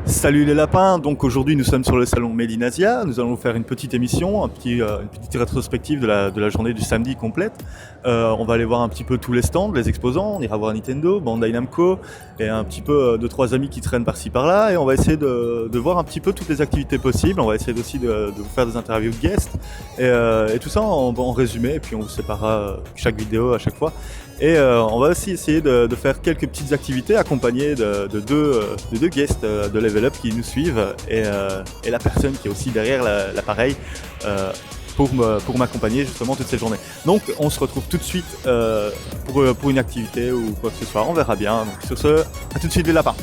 Salut les lapins, donc aujourd'hui nous sommes sur le salon Made in Asia, nous allons faire une petite émission, une petite rétrospective de la journée du samedi complète. On va aller voir un petit peu tous les stands, les exposants, on ira voir Nintendo, Bandai Namco et un petit peu deux trois amis qui traînent par-ci par-là et on va essayer de voir un petit peu toutes les activités possibles, on va essayer aussi de vous faire des interviews de guests et tout ça en résumé et puis on vous séparera chaque vidéo à chaque fois. Et on va aussi essayer de faire quelques petites activités accompagnées de deux guests de Level Up qui nous suivent et la personne qui est aussi derrière l'appareil pour m'accompagner justement toute cette journée. Donc on se retrouve tout de suite pour une activité ou quoi que ce soit, on verra bien. Donc, sur ce, à tout de suite les lapins.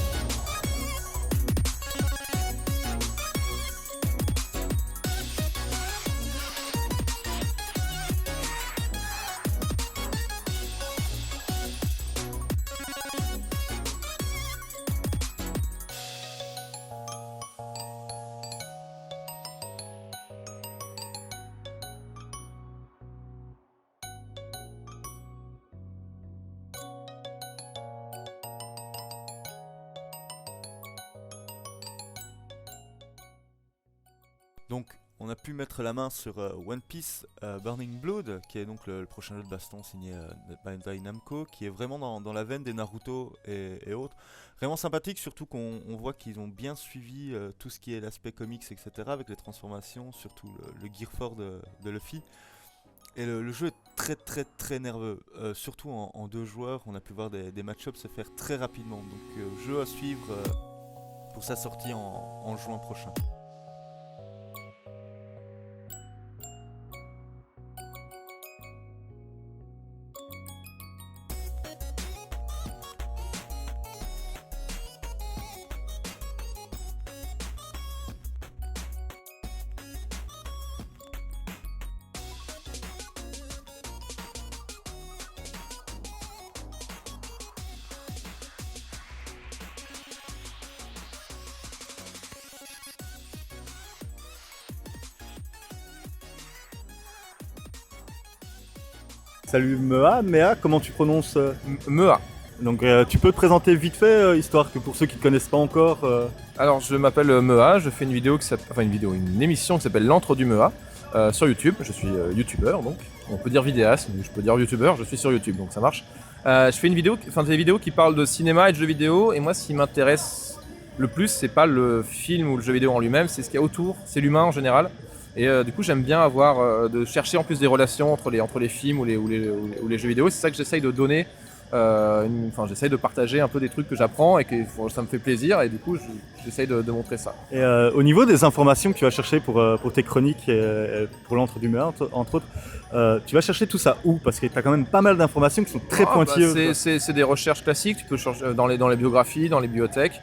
Donc, on a pu mettre la main sur One Piece Burning Blood, qui est donc le prochain jeu de baston signé de Bandai Namco, qui est vraiment dans la veine des Naruto et autres. Vraiment sympathique, surtout qu'on voit qu'ils ont bien suivi tout ce qui est l'aspect comics, etc., avec les transformations, surtout le Gear 4 de Luffy. Et le jeu est très très très nerveux, surtout en deux joueurs, on a pu voir des match-ups se faire très rapidement. Donc, jeu à suivre pour sa sortie en juin prochain. Salut Mea, comment tu prononces Mea. Donc tu peux te présenter vite fait, histoire que pour ceux qui ne te connaissent pas encore. Alors je m'appelle Mea, je fais une vidéo une émission qui s'appelle L'Antre du Mea sur YouTube. Je suis youtubeur donc. On peut dire vidéaste, mais je peux dire youtubeur, je suis sur YouTube donc ça marche. Je fais des vidéos qui parlent de cinéma et de jeux vidéo et moi ce qui m'intéresse le plus c'est pas le film ou le jeu vidéo en lui-même, c'est ce qu'il y a autour, c'est l'humain en général. Et du coup j'aime bien de chercher en plus des relations entre les films ou les jeux vidéo, c'est ça que j'essaye de donner. J'essaye de partager un peu des trucs que j'apprends et que ça me fait plaisir et du coup j'essaye de montrer ça. Et au niveau des informations que tu vas chercher pour tes chroniques et pour l'Antre du Mea entre autres, tu vas chercher tout ça où? Parce que tu as quand même pas mal d'informations qui sont très pointilleuses. C'est des recherches classiques, tu peux chercher dans les biographies, dans les bibliothèques.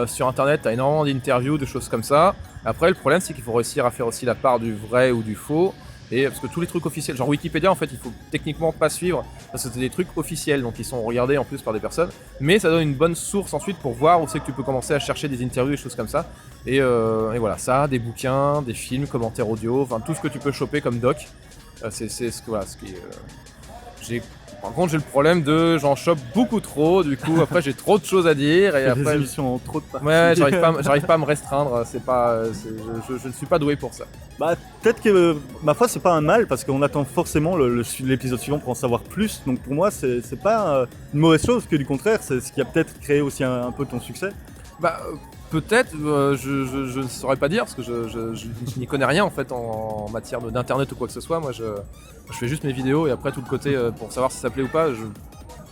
Sur internet, tu as énormément d'interviews, de choses comme ça. Après, le problème, c'est qu'il faut réussir à faire aussi la part du vrai ou du faux. Et parce que tous les trucs officiels, genre Wikipédia, en fait, il faut techniquement pas suivre parce que c'est des trucs officiels, donc ils sont regardés en plus par des personnes. Mais ça donne une bonne source ensuite pour voir où c'est que tu peux commencer à chercher des interviews, des choses comme ça. Et voilà, ça, des bouquins, des films, commentaires audio, enfin tout ce que tu peux choper comme doc. C'est ce qui est. Par contre, j'ai le problème j'en chope beaucoup trop, du coup, après j'ai trop de choses à dire et après. Des émissions en trop de parties. Ouais, j'arrive pas à me restreindre, je ne suis pas doué pour ça. Bah, peut-être que, ma foi, c'est pas un mal parce qu'on attend forcément l'épisode suivant pour en savoir plus. Donc pour moi, c'est pas une mauvaise chose, que du contraire, c'est ce qui a peut-être créé aussi un peu ton succès. Bah, peut-être, je ne saurais pas dire parce que je n'y connais rien en fait en matière d'internet ou quoi que ce soit. Moi, je fais juste mes vidéos et après tout le côté pour savoir si ça plaît ou pas,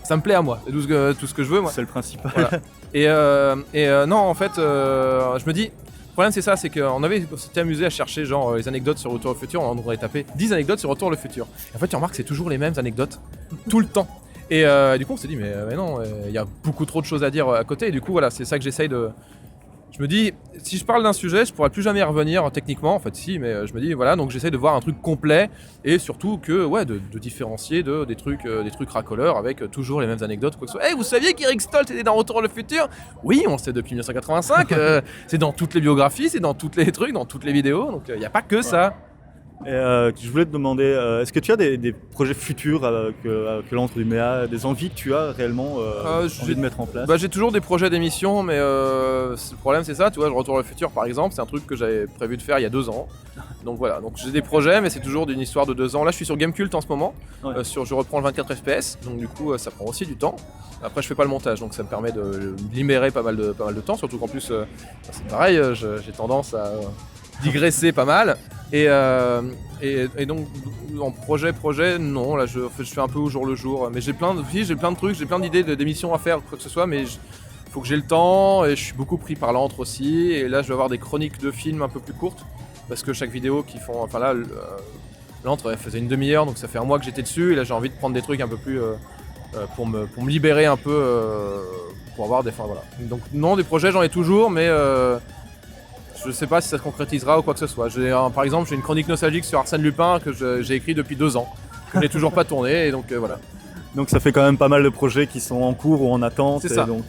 ça me plaît à moi. C'est tout ce que je veux, moi. C'est le principal. Voilà. Et non, en fait, je me dis, le problème c'est ça, c'est qu'on s'était amusé à chercher genre les anecdotes sur Retour au futur, on aurait tapé 10 anecdotes sur Retour au futur. Et en fait, tu remarques que c'est toujours les mêmes anecdotes, tout le temps. Et du coup, on s'est dit, mais non, il y a beaucoup trop de choses à dire à côté. Et du coup, voilà, c'est ça que j'essaye de. Je me dis, si je parle d'un sujet, je pourrais plus jamais y revenir techniquement, en fait, si, mais je me dis, voilà, donc j'essaye de voir un truc complet et surtout de différencier des trucs racoleurs avec toujours les mêmes anecdotes, quoi que ce soit. Hey, vous saviez qu'Eric Stoltz était dans Retour vers le futur? Oui, on le sait depuis 1985, c'est dans toutes les biographies, c'est dans tous les trucs, dans toutes les vidéos, donc il n'y a pas que ça. Et je voulais te demander, est-ce que tu as des projets futurs que l'entre du MEA, des envies que tu as réellement envie de mettre en place? J'ai toujours des projets d'émission, mais le problème c'est ça, tu vois, le Retour vers le futur par exemple, c'est un truc que j'avais prévu de faire il y a 2 ans. Donc voilà, donc j'ai des projets, mais c'est toujours d'une histoire de 2 ans. Là je suis sur Gamecult en ce moment, Ouais. je reprends le 24 FPS, donc du coup ça prend aussi du temps. Après je fais pas le montage, donc ça me permet de libérer pas mal de temps, surtout qu'en plus c'est pareil, j'ai tendance à digresser pas mal. Et donc en projet, non, là je fais un peu au jour le jour. Mais j'ai plein de trucs, j'ai plein d'idées d'émissions à faire, quoi que ce soit, mais faut que j'ai le temps et je suis beaucoup pris par l'antre aussi. Et là je vais avoir des chroniques de films un peu plus courtes, parce que chaque vidéo qu'ils font, enfin là l'antre elle faisait une demi-heure, donc ça fait un mois que j'étais dessus, et là j'ai envie de prendre des trucs un peu plus pour me libérer un peu, pour avoir des, enfin voilà. Donc non, des projets j'en ai toujours, mais je sais pas si ça se concrétisera ou quoi que ce soit. Par exemple, j'ai une chronique nostalgique sur Arsène Lupin que j'ai écrit depuis 2 ans, que je n'ai toujours pas tourné, et donc voilà. Donc ça fait quand même pas mal de projets qui sont en cours ou en attente. C'est ça. Donc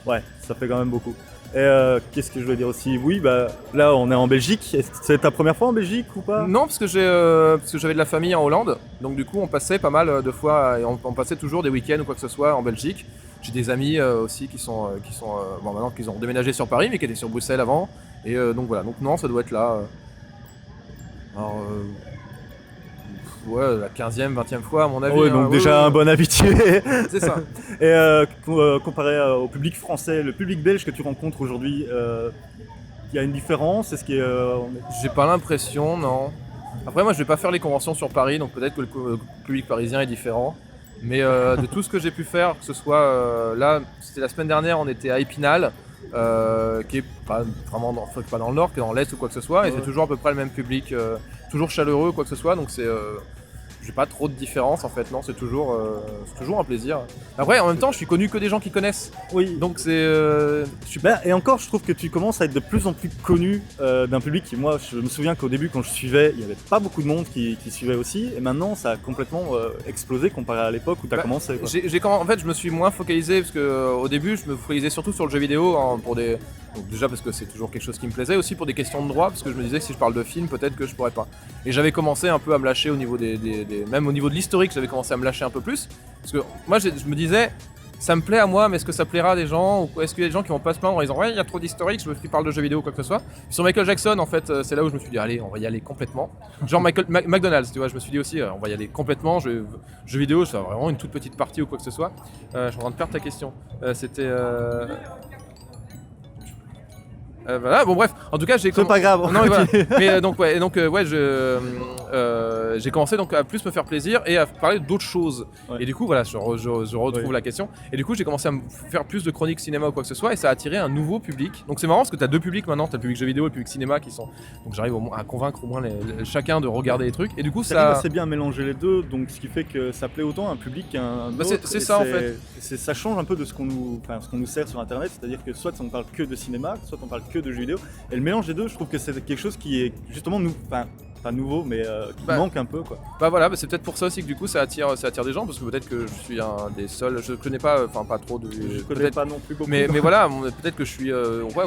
ouais, ça fait quand même beaucoup. Et qu'est-ce que je veux dire aussi? Oui, bah là on est en Belgique. C'est ta première fois en Belgique ou pas? Non, parce que j'avais de la famille en Hollande, donc du coup on passait pas mal de fois, et on passait toujours des week-ends ou quoi que ce soit en Belgique. J'ai des amis aussi qui sont bon, maintenant qu'ils ont déménagé sur Paris, mais qui étaient sur Bruxelles avant, et donc voilà. Donc non, ça doit être là. Alors, ouais, la 15e, 20e fois à mon avis. Oui, hein. donc Ouais, déjà ouais, un bon habitué. c'est ça. Et comparé au public français, le public belge que tu rencontres aujourd'hui, il y a une différence? Est-ce qu'il y a, J'ai pas l'impression, non. Après, moi, je vais pas faire les conventions sur Paris, donc peut-être que le public parisien est différent. Mais de tout ce que j'ai pu faire, que ce soit là, c'était la semaine dernière, on était à Épinal, qui est pas vraiment pas dans le nord, qui est dans l'est ou quoi que ce soit, et Ouais. c'est toujours à peu près le même public, toujours chaleureux, quoi que ce soit, donc j'ai pas trop de différence en fait, non, c'est toujours un plaisir. Après, en même temps, je suis connu que des gens qui connaissent, Oui. donc Ben, et encore, je trouve que tu commences à être de plus en plus connu d'un public qui, moi, je me souviens qu'au début, quand je suivais, il n'y avait pas beaucoup de monde qui suivait aussi. Et maintenant, ça a complètement explosé comparé à l'époque où tu as commencé. Quoi. En fait, je me suis moins focalisé parce que au début, je me focalisais surtout sur le jeu vidéo donc déjà parce que c'est toujours quelque chose qui me plaisait, aussi pour des questions de droit, parce que je me disais que si je parle de film, peut-être que je pourrais pas. Et j'avais commencé un peu à me lâcher au niveau même au niveau de l'historique, j'avais commencé à me lâcher un peu plus, parce que moi, je me disais. Ça me plaît à moi, mais est-ce que ça plaira à des gens, ou est-ce qu'il y a des gens qui vont pas se plaindre en disant ouais, il y a trop d'historique, je veux qu'ils parlent de jeux vidéo ou quoi que ce soit. Sur Michael Jackson, en fait, c'est là où je me suis dit allez, on va y aller complètement. Genre McDonald's, tu vois, je me suis dit aussi on va y aller complètement. Jeux vidéo, c'est vraiment une toute petite partie ou quoi que ce soit. Je suis en train de perdre ta question. C'était voilà, bon bref, en tout cas C'est pas grave. Non mais voilà. Mais j'ai commencé donc à plus me faire plaisir et à parler d'autres choses. Ouais. Et du coup voilà, je retrouve la question. Et du coup j'ai commencé à me faire plus de chroniques cinéma ou quoi que ce soit, et ça a attiré un nouveau public. Donc c'est marrant parce que t'as 2 publics maintenant, t'as le public jeux vidéo et le public cinéma qui sont. Donc j'arrive à convaincre au moins chacun de regarder les trucs. Et du coup Ça ça. assez bien mélanger les deux, donc ce qui fait que ça plaît autant à un public qu'à un Bah, autre. c'est ça, en fait. Ça change un peu de ce qu'on nous sert sur internet, c'est-à-dire que soit on parle que de cinéma, soit on parle que de jeux vidéo. Et le mélange des deux, je trouve que c'est quelque chose qui est justement pas nouveau, mais qui manque un peu quoi. Bah voilà, c'est peut-être pour ça aussi que du coup ça attire des gens, parce que peut-être que je suis un des seuls, je connais pas, enfin pas trop de. Je connais pas non plus beaucoup. Mais voilà, peut-être que je suis,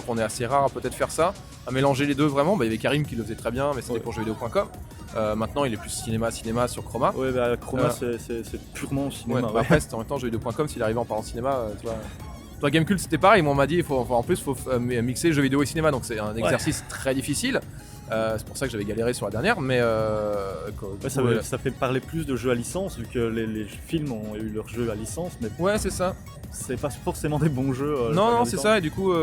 qu'on est assez rare à peut-être faire ça, à mélanger les deux vraiment. Bah, il y avait Karim qui le faisait très bien, mais c'était pour jeuxvideo.com. Maintenant il est plus cinéma sur Chroma. Ouais, bah Chroma c'est purement cinéma. Ouais. Après en même temps jeuxvideo.com, s'il arrivait en parlant cinéma, tu vois. Toi Gamecult c'était pareil, on m'a dit en plus il faut mixer jeux vidéo et cinéma, donc c'est un exercice très difficile. C'est pour ça que j'avais galéré sur la dernière, mais ça fait parler plus de jeux à licence, vu que les films ont eu leurs jeux à licence, mais ouais c'est ça. c'est pas forcément des bons jeux. Non, c'est ça, et du coup,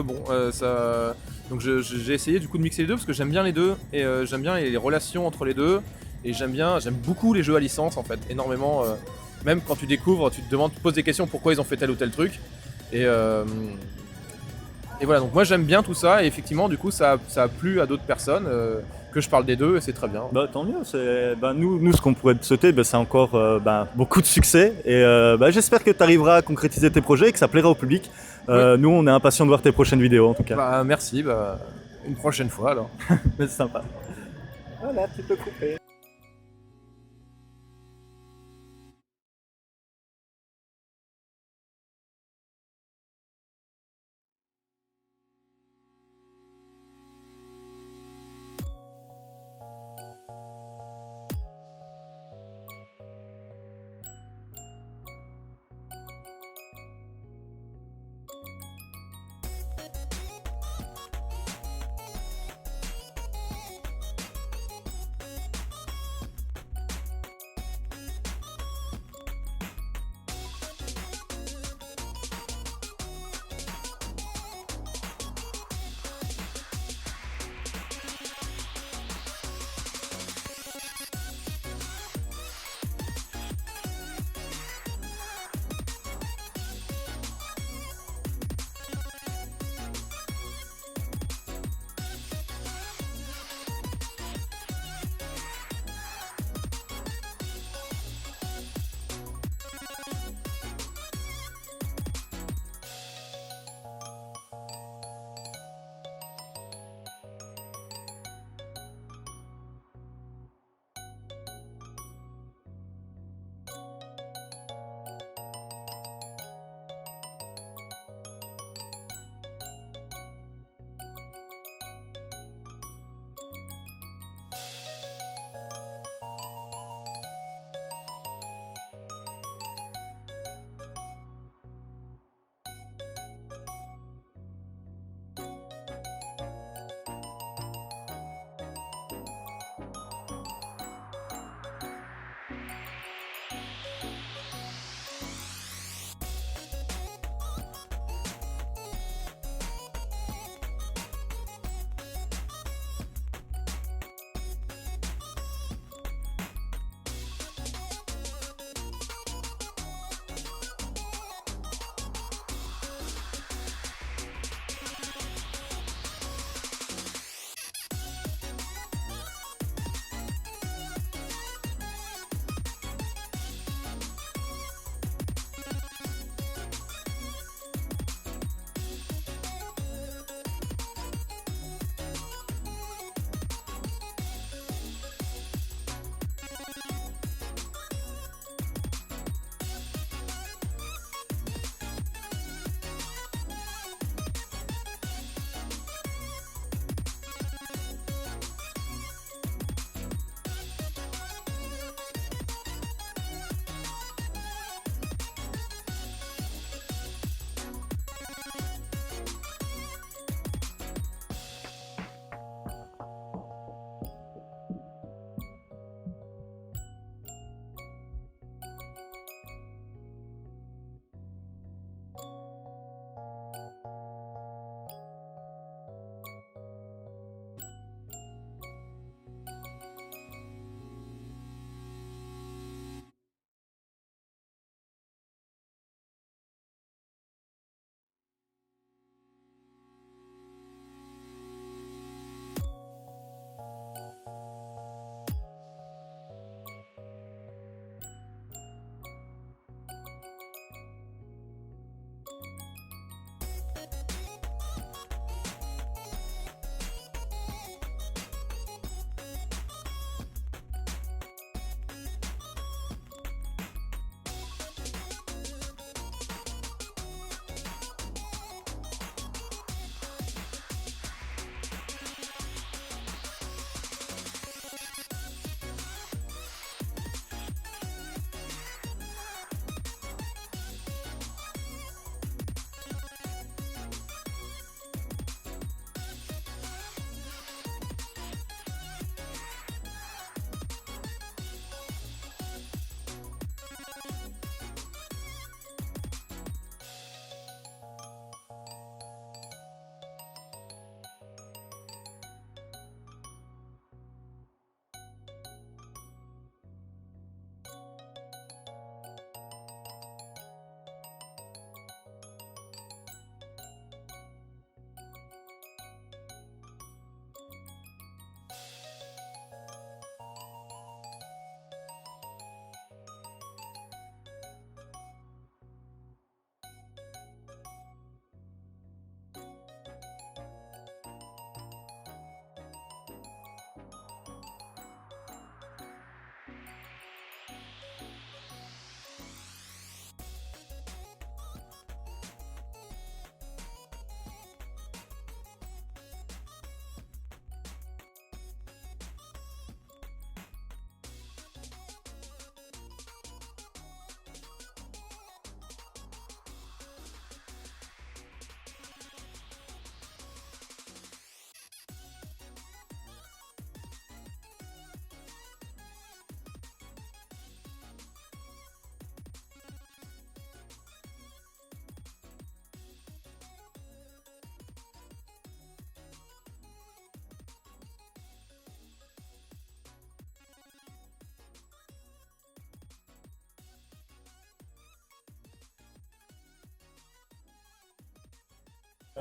ça. Donc j'ai essayé du coup de mixer les deux parce que j'aime bien les deux, et j'aime bien les relations entre les deux, et j'aime beaucoup les jeux à licence en fait, énormément. Même quand tu découvres, tu te poses des questions pourquoi ils ont fait tel ou tel truc, et voilà, donc moi j'aime bien tout ça, et effectivement, du coup, ça a plu à d'autres personnes, que je parle des deux, et c'est très bien. Bah tant mieux, nous ce qu'on pourrait te souhaiter, c'est encore beaucoup de succès, et j'espère que tu arriveras à concrétiser tes projets et que ça plaira au public. Oui. Nous on est impatients de voir tes prochaines vidéos en tout cas. Bah merci, une prochaine fois alors. Mais c'est sympa. Voilà, tu peux couper.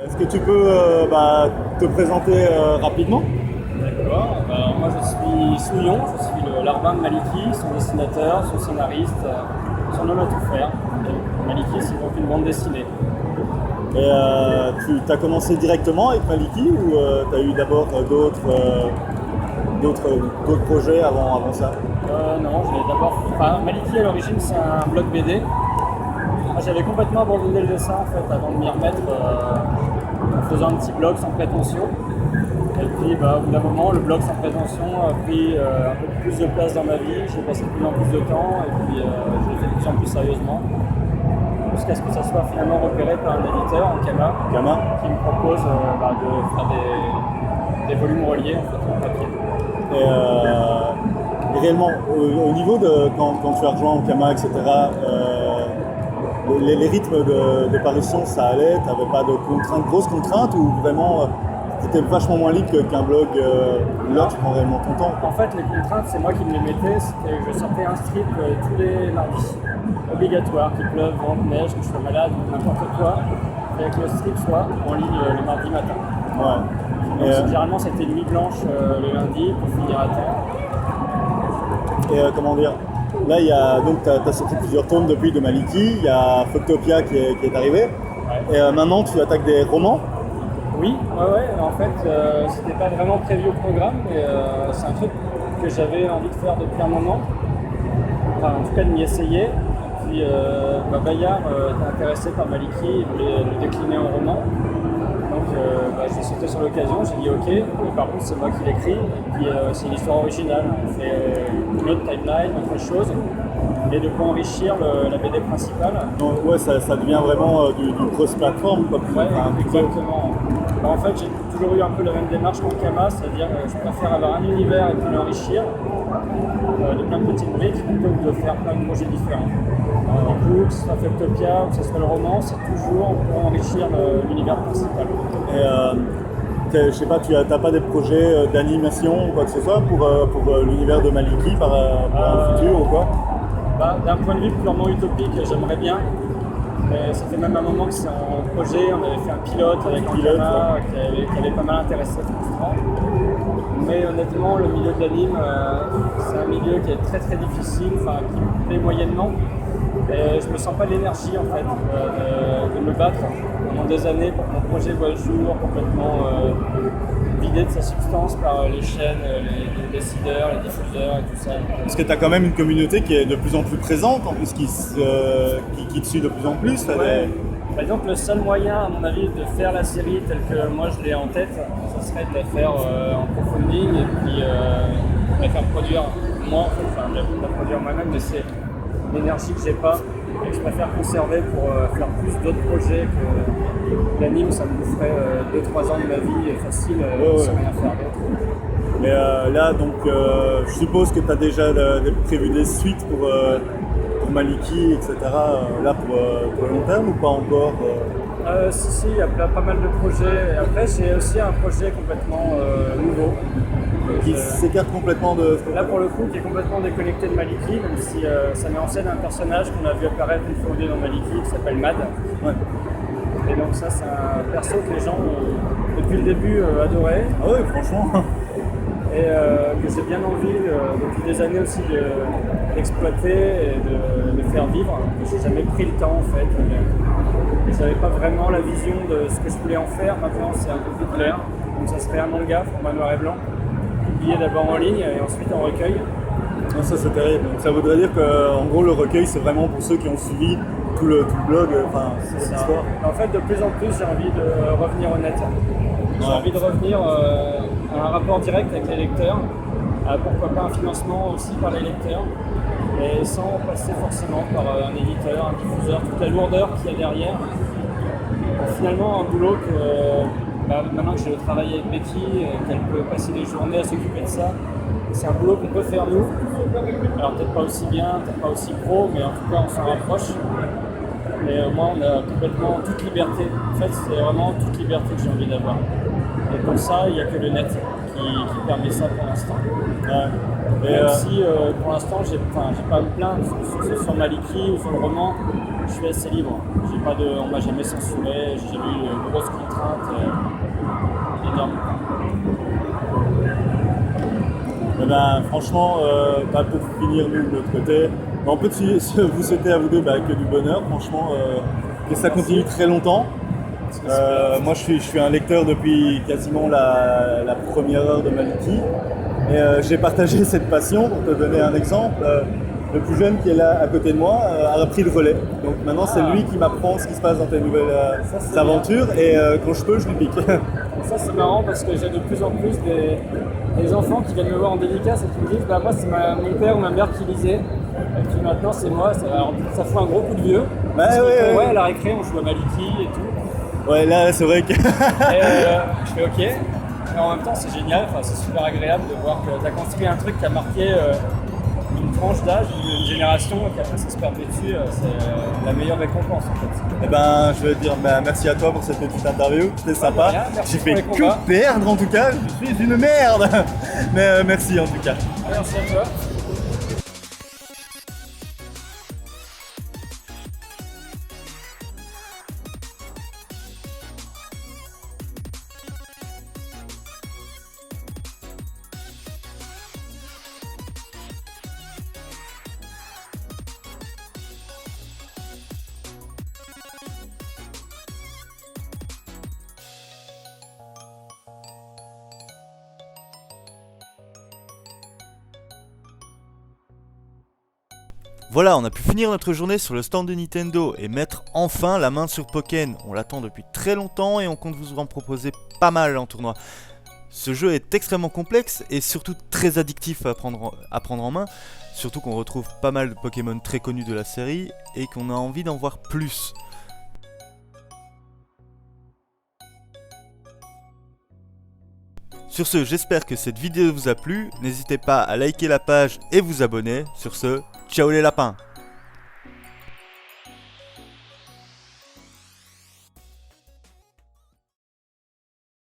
Est-ce que tu peux te présenter rapidement? D'accord. Moi je suis Souillon, je suis le larbin de Maliki, son dessinateur, son scénariste, son homme à tout faire. Et Maliki c'est donc une bande dessinée. Et tu as commencé directement avec Maliki ou tu as eu d'abord d'autres projets avant ça? Non, j'ai d'abord. Enfin, Maliki à l'origine c'est un blog BD. Moi j'avais complètement abandonné le dessin en fait avant de m'y remettre en faisant un petit blog sans prétention. Et puis au bout d'un moment, le blog sans prétention a pris un peu plus de place dans ma vie, j'ai passé de plus en plus de temps et puis je l'ai fait de plus en plus sérieusement. Jusqu'à ce que ça soit finalement repéré par un éditeur en Kama qui me propose de faire des volumes reliés en fait, en papier. Et réellement, au niveau de quand tu as rejoint Kama, etc., les rythmes de parution, ça allait? Tu n'avais pas de grosses contraintes ou vraiment c'était vachement moins libre qu'un blog là tu prends réellement ton temps? En fait, les contraintes, c'est moi qui me les mettais. C'était je sortais un strip tous les mardis, obligatoire, qu'il pleuve, vente, neige, que je sois malade, n'importe quoi. Et que le strip soit en ligne le mardi matin. Ouais. Donc, généralement, c'était nuit blanche le lundi pour finir à temps. Et comment dire? Là, tu as sorti plusieurs tomes depuis de Maliki. Il y a Fucktopia qui est arrivé. Ouais. Et maintenant, tu attaques des romans. Oui, ouais. En fait, c'était pas vraiment prévu au programme, mais c'est un truc que j'avais envie de faire depuis un moment. Enfin, en tout cas, de m'y essayer. Et puis, Bayard était intéressé par Maliki, il voulait le décliner en roman. Donc, j'ai sauté sur l'occasion, j'ai dit ok. Mais par contre, c'est moi qui l'écris. Et puis, c'est une histoire originale. On fait une autre timeline, autre chose. Et de quoi enrichir la BD principale. Donc, ouais, ça devient vraiment du cross-platform. Ouais, exactement. En fait, j'ai toujours eu un peu la même démarche qu'en Kama, c'est-à-dire que je préfère avoir un univers et puis l'enrichir de plein de petites briques plutôt que de faire plein de projets différents. Du coup, que ce soit Fucktopia ou que ce soit le roman, c'est toujours pour enrichir l'univers principal. Et je sais pas, tu n'as pas des projets d'animation ou quoi que ce soit pour l'univers de Maliki pour un futur ou quoi? D'un point de vue purement utopique, j'aimerais bien. Mais ça fait même un moment que c'est en projet, on avait fait un pilote avec Kama qui avait pas mal intéressé Frustrant. Mais honnêtement, le milieu de l'anime, c'est un milieu qui est très très difficile, qui me plaît moyennement. Et je me sens pas l'énergie en fait de me battre pendant des années pour que mon projet voit le jour, complètement vidé de sa substance par les chaînes, les décideurs, les diffuseurs et tout ça. Parce que tu as quand même une communauté qui est de plus en plus présente, en plus qui te suit de plus en plus. Ouais. Par exemple, le seul moyen, à mon avis, de faire la série telle que moi je l'ai en tête, ce serait de la faire en crowdfunding et puis de la faire produire moi, de la produire moi-même, mais c'est l'énergie que j'ai pas et que je préfère conserver pour faire plus d'autres projets que l'anime. Ça me ferait 2-3 ans de ma vie facile sans rien faire d'autre. Mais là, donc, je suppose que tu as déjà prévu des suites pour Maliki, etc. Là pour le long terme ou pas encore? Si, il y a pas mal de projets. Et après, j'ai aussi un projet complètement nouveau. Qui s'écarte complètement de... Là, pour le coup, qui est complètement déconnecté de Maliki, même si ça met en scène un personnage qu'on a vu apparaître une fois ou deux dans Maliki, qui s'appelle Mad. Ouais. Et donc ça, c'est un perso que les gens ont, depuis le début, adoré. Ah ouais, franchement. Et que j'ai bien envie, depuis des années aussi, d'exploiter et de faire vivre. J'ai jamais pris le temps, en fait. Et j'avais pas vraiment la vision de ce que je voulais en faire. Maintenant, c'est un peu plus clair. Donc ça serait un manga, format noir et blanc. Publié d'abord en ligne et ensuite en recueil. Non, ça c'est terrible. Donc ça voudrait dire qu'en gros le recueil c'est vraiment pour ceux qui ont suivi tout le blog, cette histoire. En fait, de plus en plus, j'ai envie de revenir au net. J'ai envie de revenir à un rapport direct avec les lecteurs, à pourquoi pas un financement aussi par les lecteurs, et sans passer forcément par un éditeur, un diffuseur, toute la lourdeur qu'il y a derrière. Finalement, un boulot que maintenant que j'ai travaillé avec Betty, qu'elle peut passer des journées à s'occuper de ça, c'est un boulot qu'on peut faire nous. Alors peut-être pas aussi bien, peut-être pas aussi pro, mais en tout cas on s'en rapproche. Mais moi on a complètement toute liberté. En fait c'est vraiment toute liberté que j'ai envie d'avoir. Et pour ça il n'y a que le net qui permet ça pour l'instant. Ouais. Même si pour l'instant, j'ai pas à me plaindre, que ce soit sur Maliki ou sur le roman, je suis assez libre. On m'a jamais censuré, j'ai jamais eu de grosses contraintes énormes. Eh ben, franchement, pour finir nous de notre côté, on peut vous souhaiter à vous deux que du bonheur, franchement, que ça continue très longtemps. Moi je suis un lecteur depuis quasiment la première heure de Maliki et j'ai partagé cette passion. Pour te donner un exemple, le plus jeune qui est là à côté de moi a repris le relais. Donc maintenant c'est lui qui m'apprend ce qui se passe dans tes nouvelles aventures et quand je peux je lui pique. Ça c'est marrant parce que j'ai de plus en plus des enfants qui viennent me voir en dédicace et qui me disent moi c'est mon père ou ma mère qui lisait et puis maintenant c'est moi. Ça fout un gros coup de vieux. À la récré on joue à Maliki et tout. Ouais, là c'est vrai que. Je fais ok. Mais en même temps c'est génial, c'est super agréable de voir que tu as construit un truc qui a marqué une tranche d'âge, une génération, et qu'après ça se perpétue. C'est la meilleure récompense en fait. Eh ben je veux dire merci à toi pour cette petite interview, c'était sympa. J'ai fait que perdre en tout cas, je suis une merde. Mais merci en tout cas. Merci à toi. Voilà, on a pu finir notre journée sur le stand de Nintendo et mettre enfin la main sur Pokken. On l'attend depuis très longtemps et on compte vous en proposer pas mal en tournoi. Ce jeu est extrêmement complexe et surtout très addictif à prendre en main, surtout qu'on retrouve pas mal de Pokémon très connus de la série et qu'on a envie d'en voir plus. Sur ce, j'espère que cette vidéo vous a plu, n'hésitez pas à liker la page et vous abonner. Sur ce, ciao les lapins!